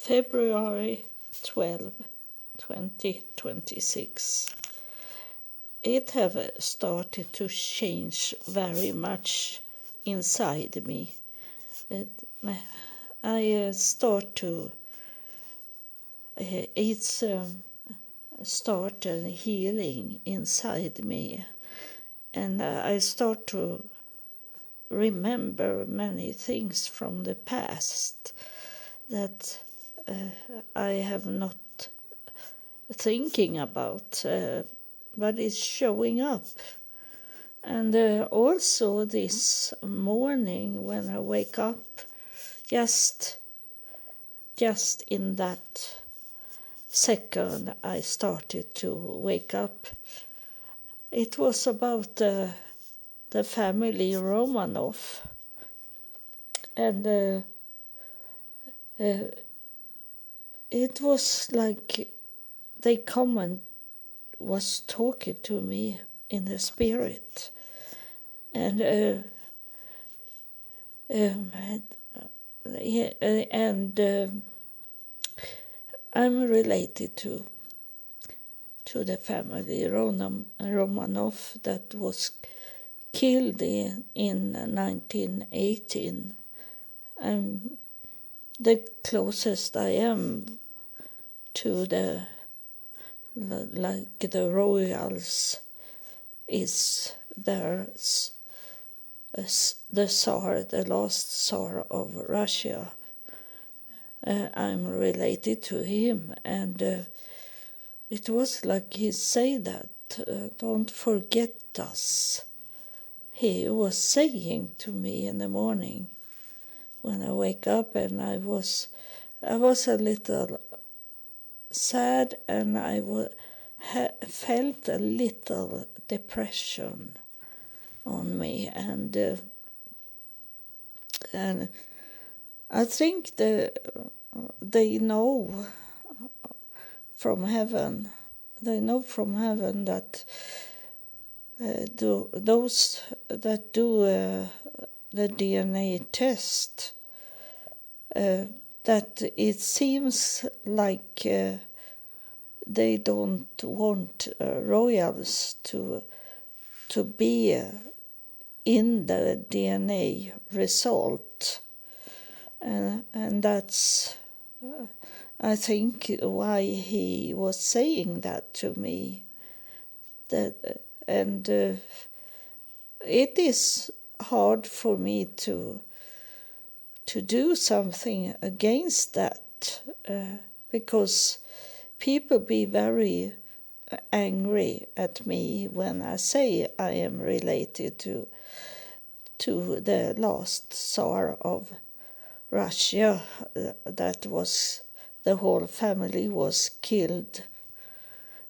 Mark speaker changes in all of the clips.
Speaker 1: February 12, 2026. It have started to change very much inside me. I start to it's start a healing inside me, and I start to remember many things from the past that I have not thinking about, but it's showing up. And also this morning when I wake up, just in that second I started to wake up, it was about the family Romanov, and it was like they come and was talking to me in the spirit, and I'm related to the family Romanov that was killed in 1918. I'm the closest I am to the royals is the Tsar, the last Tsar of Russia. I'm related to him, and it was like he said that, don't forget us. He was saying to me in the morning when I wake up, and I was a little sad, and I felt a little depression on me, and I think they know from heaven. They know from heaven that those that do the DNA test, that it seems like they don't want royals to be in the DNA result, and that's I think why he was saying that to me. And it is hard for me to do something against that, because people be very angry at me when I say I am related to the last Tsar of Russia, that was, the whole family was killed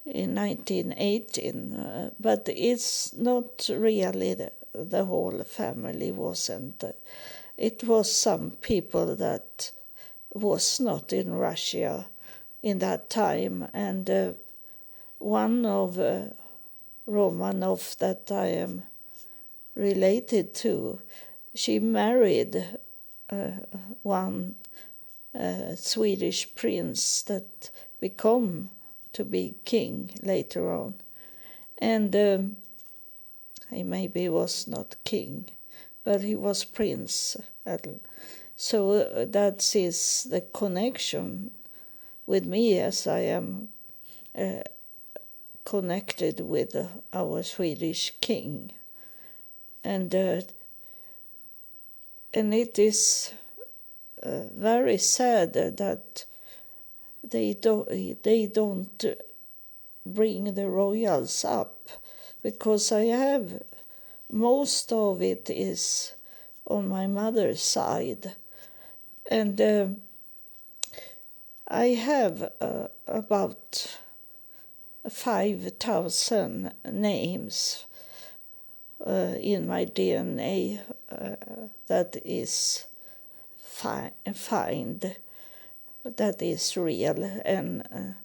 Speaker 1: in 1918, but it's not really the whole family wasn't. It was some people that was not in Russia in that time, and one of Romanov that I am related to, she married one Swedish prince that become to be king later on, and he maybe was not king, but he was prince. So that is the connection with me, as I am connected with our Swedish king, and it is very sad that they don't bring the royals up, because I have most of it is on my mother's side, and I have about 5,000 names in my DNA that is find that is real, and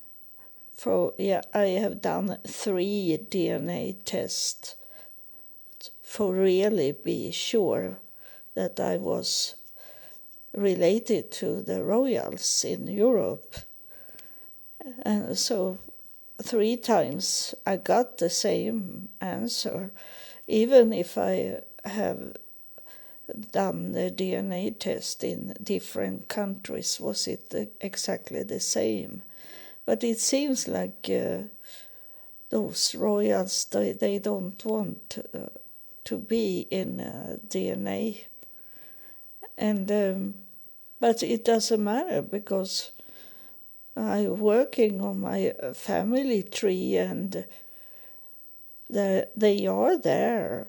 Speaker 1: I have done 3 DNA tests for really be sure that I was related to the royals in Europe. And so 3 times I got the same answer, even if I have done the DNA test in different countries. Was it exactly the same? But it seems like those royals, they don't want to be in DNA. And but it doesn't matter, because I'm working on my family tree, and they are there.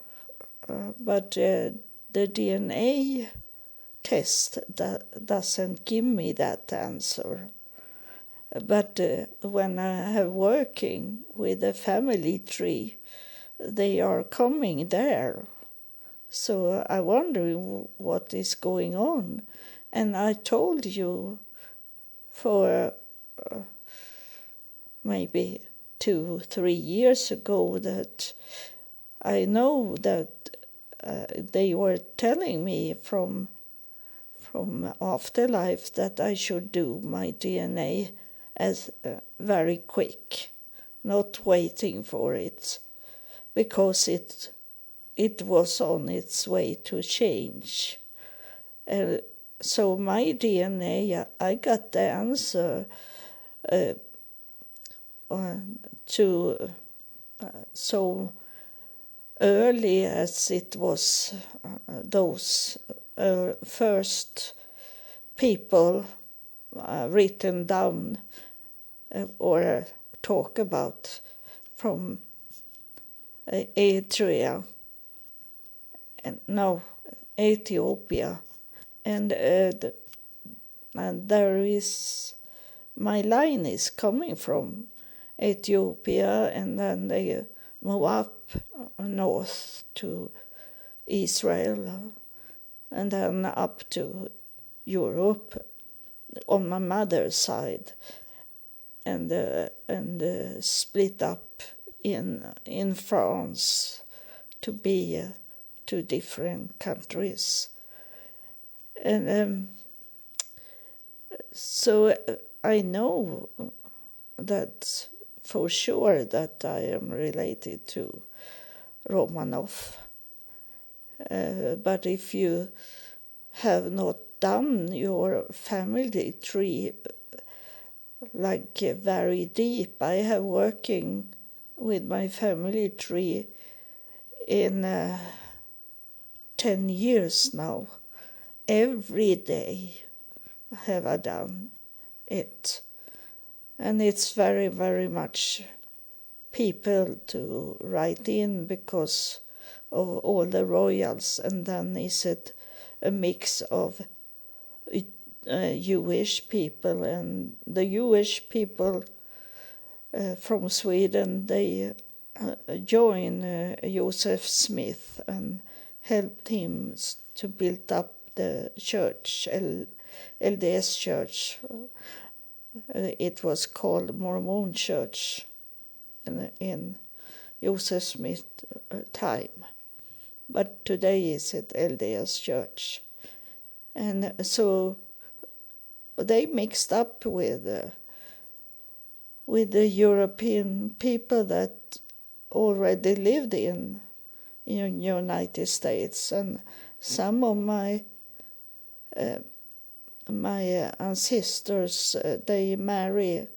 Speaker 1: But the DNA test that doesn't give me that answer. But when I have working with a family tree, they are coming there. So I wonder what is going on. And I told you for maybe 2-3 years ago that I know that they were telling me from afterlife that I should do my DNA as very quick, not waiting for it, because it was on its way to change. So my DNA, I got the answer to so early as it was those first people written down or talk about from Eritrea, and no, Ethiopia, and there is, my line is coming from Ethiopia, and then they move up north to Israel, and then up to Europe on my mother's side, and split up in France to be 2 different countries. And so I know that for sure that I am related to Romanov. But if you have not done your family tree like very deep, I have working with my family tree in 10 years now. Every day have I done it. And it's very, very much people to write in because of all the royals, and then is it a mix of Jewish people, and the Jewish people from Sweden, they joined Joseph Smith and helped him to build up the church, LDS church. It was called Mormon Church in Joseph Smith time, but today is it LDS Church. And so they mixed up with the European people that already lived in United States, and some of my ancestors, they marry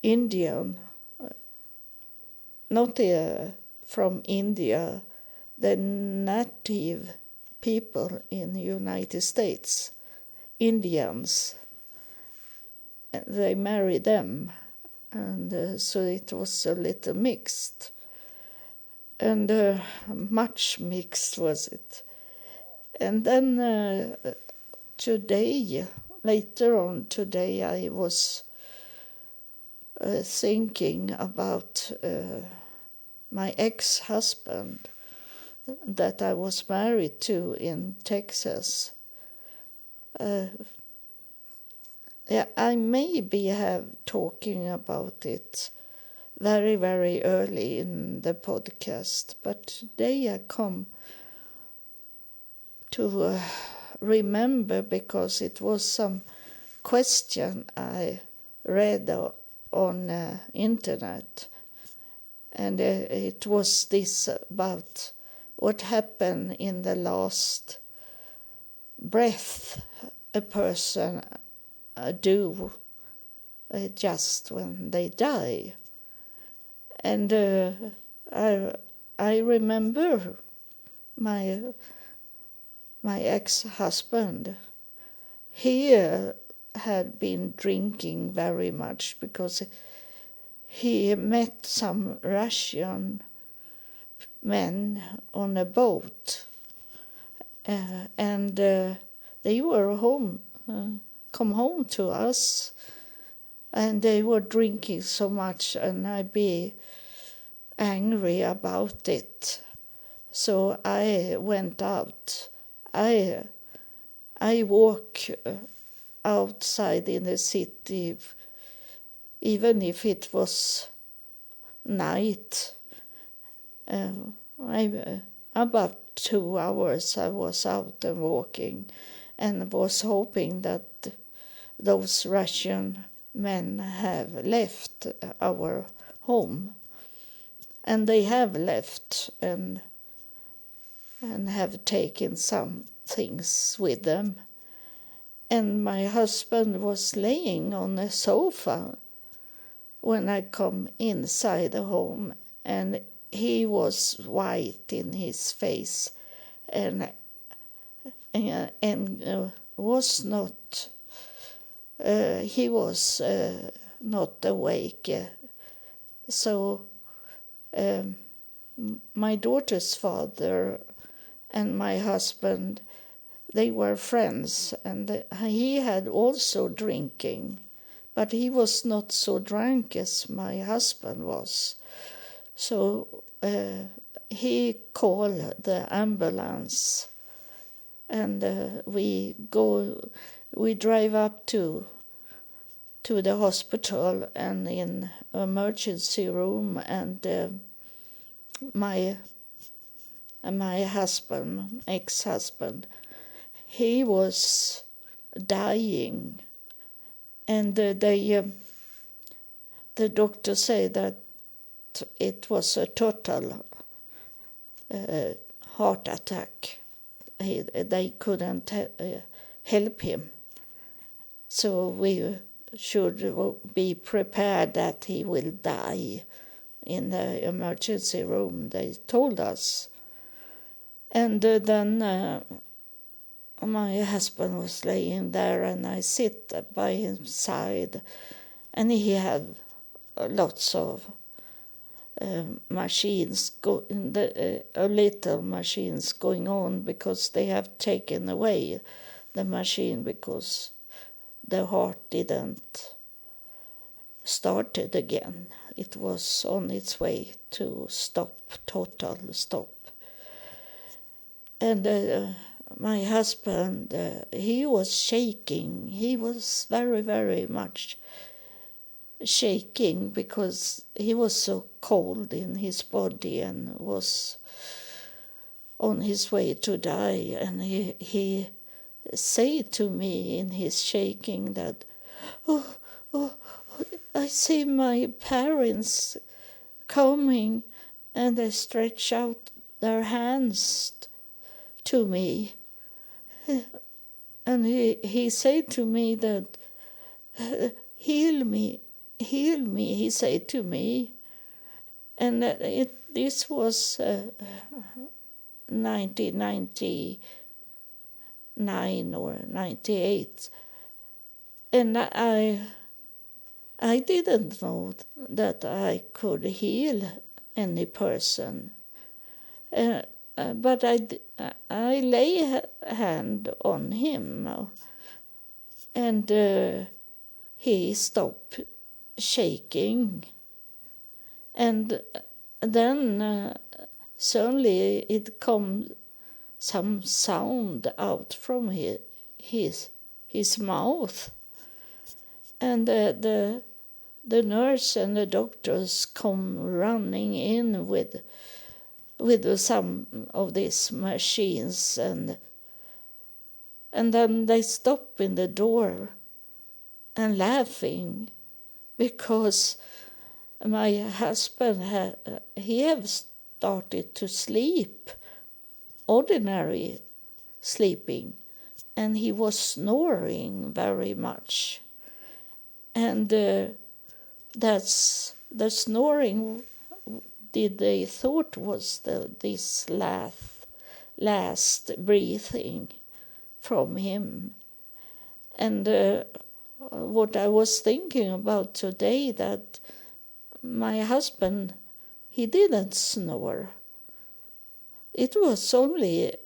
Speaker 1: Indian, not from India, the native people in the United States, Indians. They marry them, and so it was a little mixed, and much mixed was it. And then today, later on today, I was thinking about my ex-husband that I was married to in Texas. I maybe have talking about it very, very early in the podcast, but today I come to remember because it was some question I read on internet, and it was this about what happened in the last breath a person do just when they die. And I remember my ex-husband. He had been drinking very much because he met some Russian men on a boat, and they were come home to us, and they were drinking so much, and I'd be angry about it. So I went out. I walk outside in the city, even if it was night. About 2 hours I was out and walking, and was hoping that those Russian men have left our home. And they have left and have taken some things with them. And my husband was laying on a sofa when I come inside the home, and he was white in his face and was not, he was not awake. So my daughter's father and my husband, they were friends, and he had also drinking, but he was not so drunk as my husband was. So he called the ambulance, and we drive up to the hospital and in emergency room, and my husband, ex-husband, he was dying, and the doctor said that it was a total heart attack. They couldn't help him, so we should be prepared that he will die in the emergency room, they told us. And then my husband was laying there, and I sit by his side, and he had lots of machines, little machines going on, because they have taken away the machine because the heart didn't start it again. It was on its way to stop, total stop. And my husband, he was shaking. He was very, very much shaking because he was so cold in his body and was on his way to die. And he said to me in his shaking that, oh, I see my parents coming, and they stretch out their hands to me. And he said to me that, heal me, he said to me. And this was 1999 or 98. And I didn't know that I could heal any person. But I lay hand on him, and he stopped shaking. And then suddenly it come some sound out from his mouth. And the nurse and the doctors come running in with some of these machines, and And then they stop in the door and laughing because my husband he have started to sleep, ordinary sleeping, and he was snoring very much. And that's the snoring they thought was this last breathing from him. And what I was thinking about today, that my husband, he didn't snore. It was only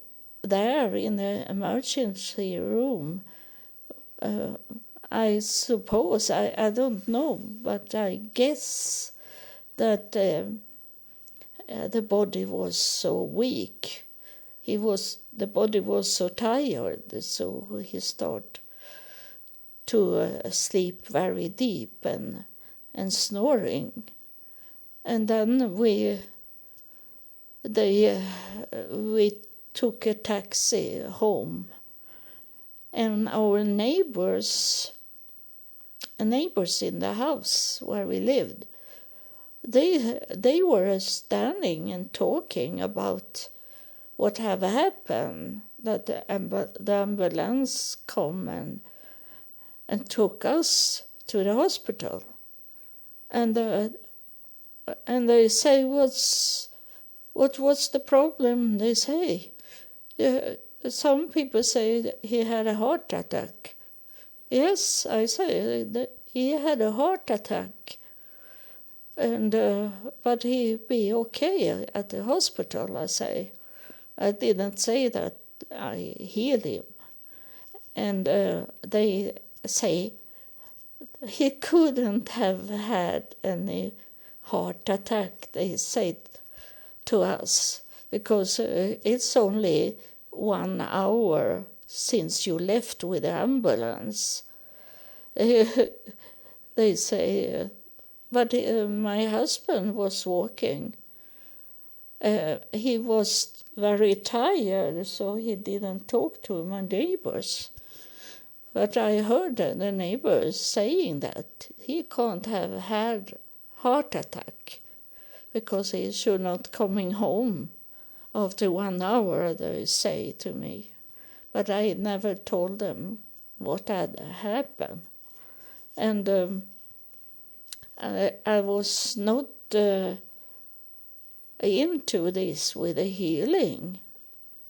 Speaker 1: there in the emergency room. I suppose, I don't know, but I guess that the body was so weak. The body was so tired, so he started to sleep very deep and snoring. And then we took a taxi home, and our neighbors in the house where we lived, they were standing and talking about what have happened, that the ambulance come and took us to the hospital. And they say, what was the problem? They say, some people say he had a heart attack. Yes, I say that he had a heart attack, and but he be okay at the hospital. I say, I didn't say that I healed him, and they say he couldn't have had any heart attack. They said to us, because it's only 1 hour since you left with the ambulance. They say, but my husband was walking. He was very tired, so he didn't talk to my neighbors. But I heard the neighbors saying that he can't have had heart attack because he should not coming home after 1 hour, they say to me. But I never told them what had happened. And I was not into this with the healing.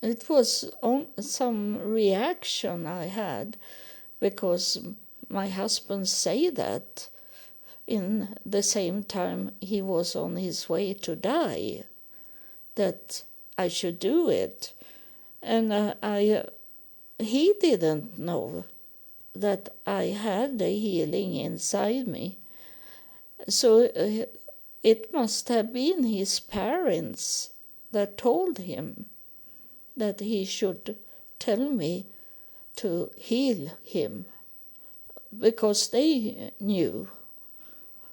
Speaker 1: It was some reaction I had because my husband said that in the same time he was on his way to die, that I should do it. And he didn't know that I had the healing inside me. So it must have been his parents that told him that he should tell me to heal him, because they knew.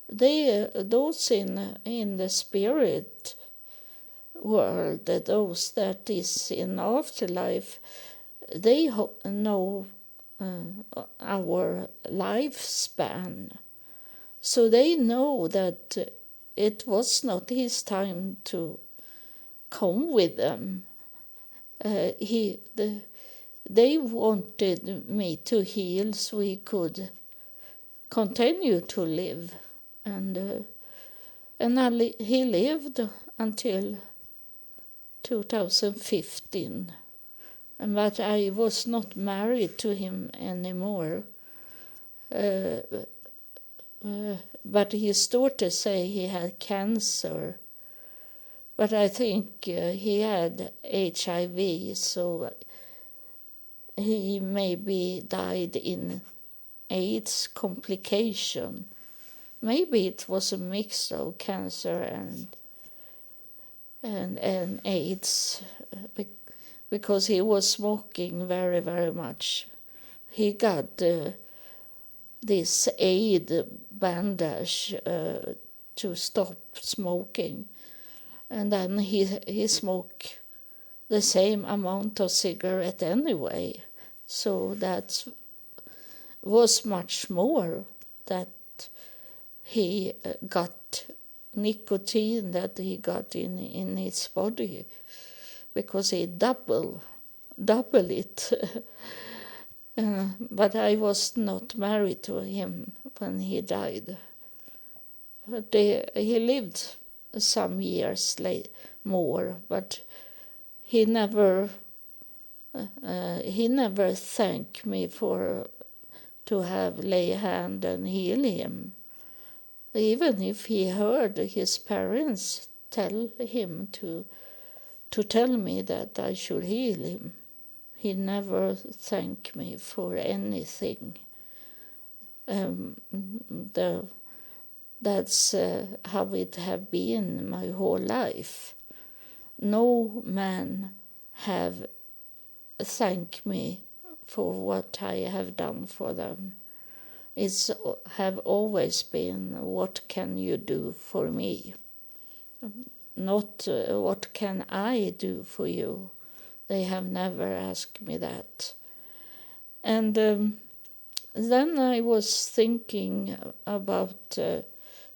Speaker 1: Those in the spirit world, those that is in afterlife, they know our lifespan. So they know that it was not his time to come with them. They wanted me to heal so he could continue to live. And he lived until 2015. But I was not married to him anymore. But his daughter say he had cancer. But I think he had HIV, so he maybe died in AIDS complication. Maybe it was a mix of cancer and AIDS, because he was smoking very, very much. He got this aid bandage to stop smoking, and then he smoked the same amount of cigarette anyway, So that was much more that he got nicotine that he got in his body, because he double it. But I was not married to him when he died. But he lived some years more, but he never thanked me for to have lay hand and heal him. Even if he heard his parents tell him to tell me that I should heal him, he never thanked me for anything. That's how it have been my whole life. No man have thanked me for what I have done for them. It's have always been, what can you do for me? Not what can I do for you? They have never asked me that. And then I was thinking about,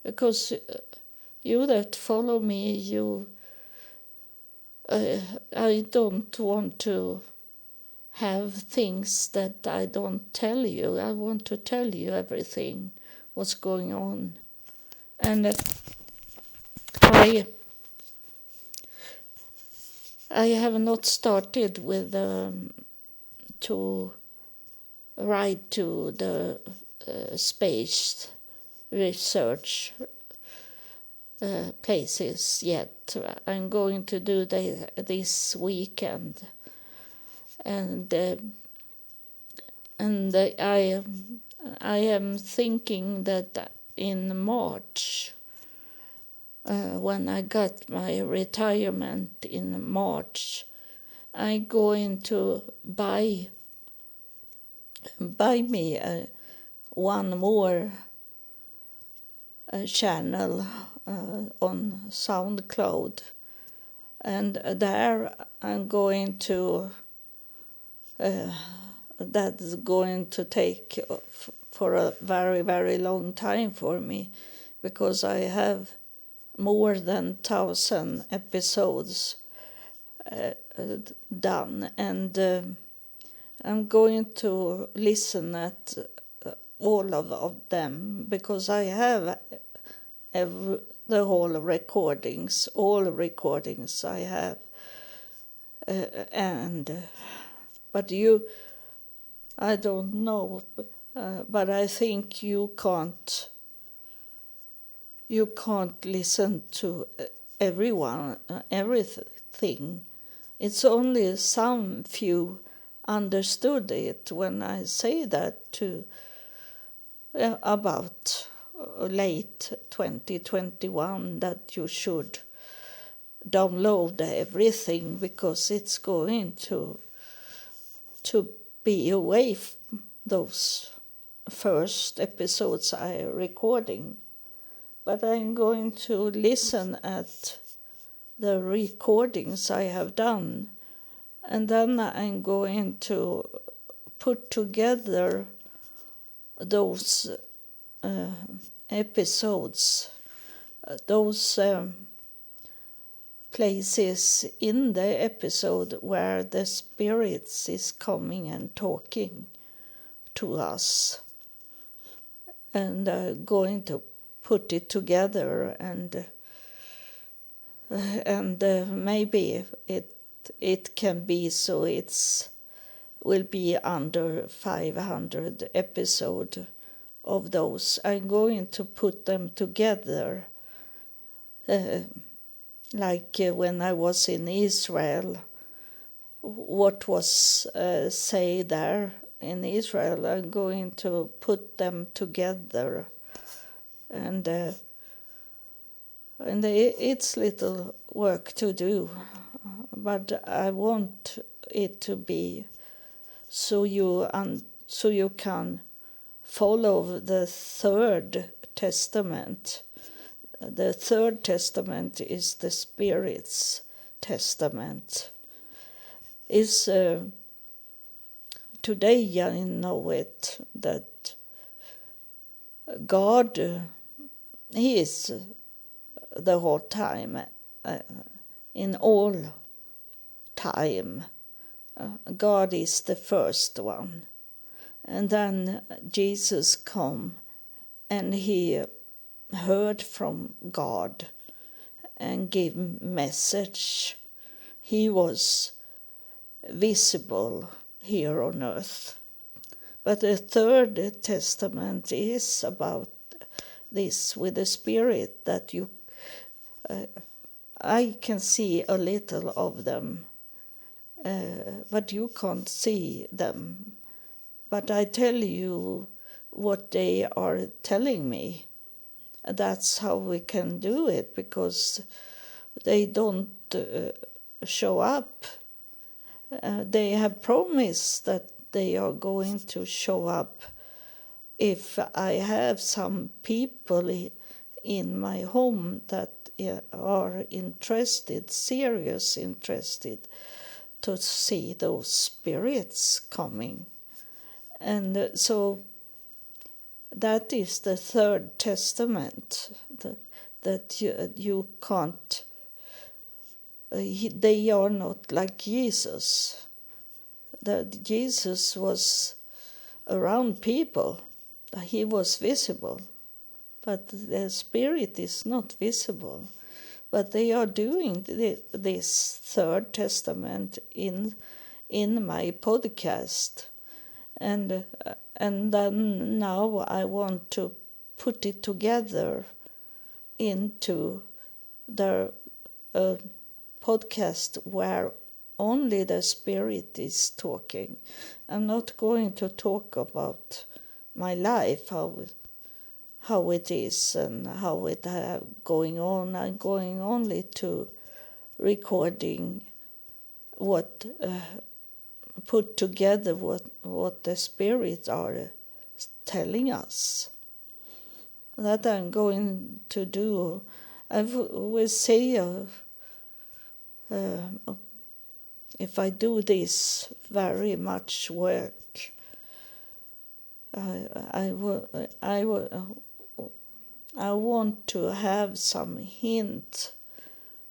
Speaker 1: because you that follow me, I don't want to have things that I don't tell you. I want to tell you everything, what's going on. And I have not started with to write to the space research places yet. I'm going to do this weekend, and I am thinking that in March, when I got my retirement in March, I'm going to buy me one more channel on SoundCloud, and there I'm going to that's going to take for a very, very long time for me, because I have more than 1,000 episodes done, and I'm going to listen at all of them, because I have the whole recordings, all recordings I have, but I don't know, but I think you can't listen to everyone, everything. It's only some few understood it when I say that to about late 2021, that you should download everything, because it's going to be away from those first episodes I recording. But I'm going to listen at the recordings I have done, and then I'm going to put together those episodes, those places in the episode where the spirits is coming and talking to us, and going to put it together, and maybe it can be so it's will be under 500 episode of those. I'm going to put them together, like when I was in Israel, what was said there in Israel. I'm going to put them together, and it's little work to do, but I want it to be so you can follow the third testament. The third testament is the Spirit's testament. Is today I know it, that God, He is the whole time, in all time. God is the first one. And then Jesus come and He heard from God and gave message. He was visible here on earth. But the Third Testament is about this with the Spirit, that I can see a little of them, but you can't see them. But I tell you what they are telling me. That's how we can do it, because they don't show up. They have promised that they are going to show up if I have some people in my home that are interested, serious interested, to see those spirits coming. And so that is the Third Testament, that you can't, they are not like Jesus. That Jesus was around people, he was visible, but the Spirit is not visible. But they are doing this Third Testament in my podcast. And then now I want to put it together into the podcast where only the Spirit is talking. I'm not going to talk about my life, how it is and how it going on. I'm going only to recording what put together what the spirits are telling us. That I'm going to do. I will say if I do this very much work, I want to have some hint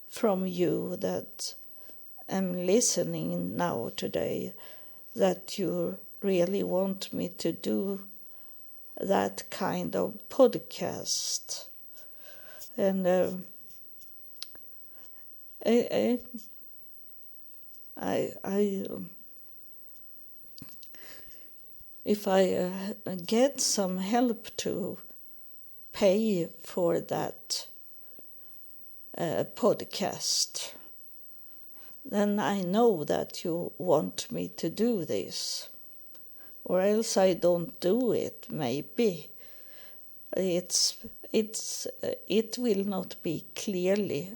Speaker 1: from you that am listening now today, that you really want me to do that kind of podcast. And if I get some help to pay for that podcast, then I know that you want me to do this, or else I don't do it. Maybe it will not be clearly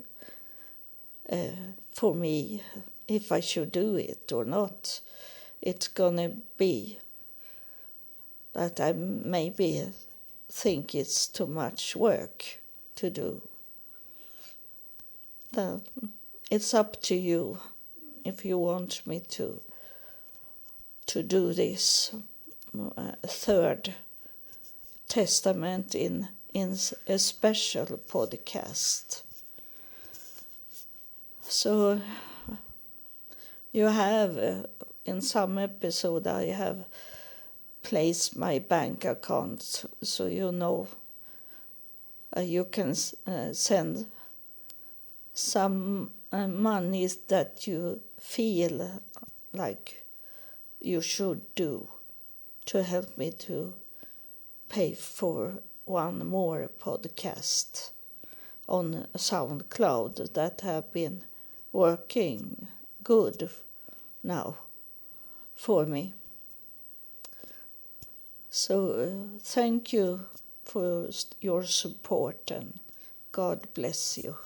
Speaker 1: for me if I should do it or not. It's gonna be that I maybe think it's too much work to do. It's up to you if you want me to do this Third Testament in a special podcast. So you have in some episode I have placed my bank account, so you know you can send some money that you feel like you should do to help me to pay for one more podcast on SoundCloud that have been working good now for me. So thank you for your support, and God bless you.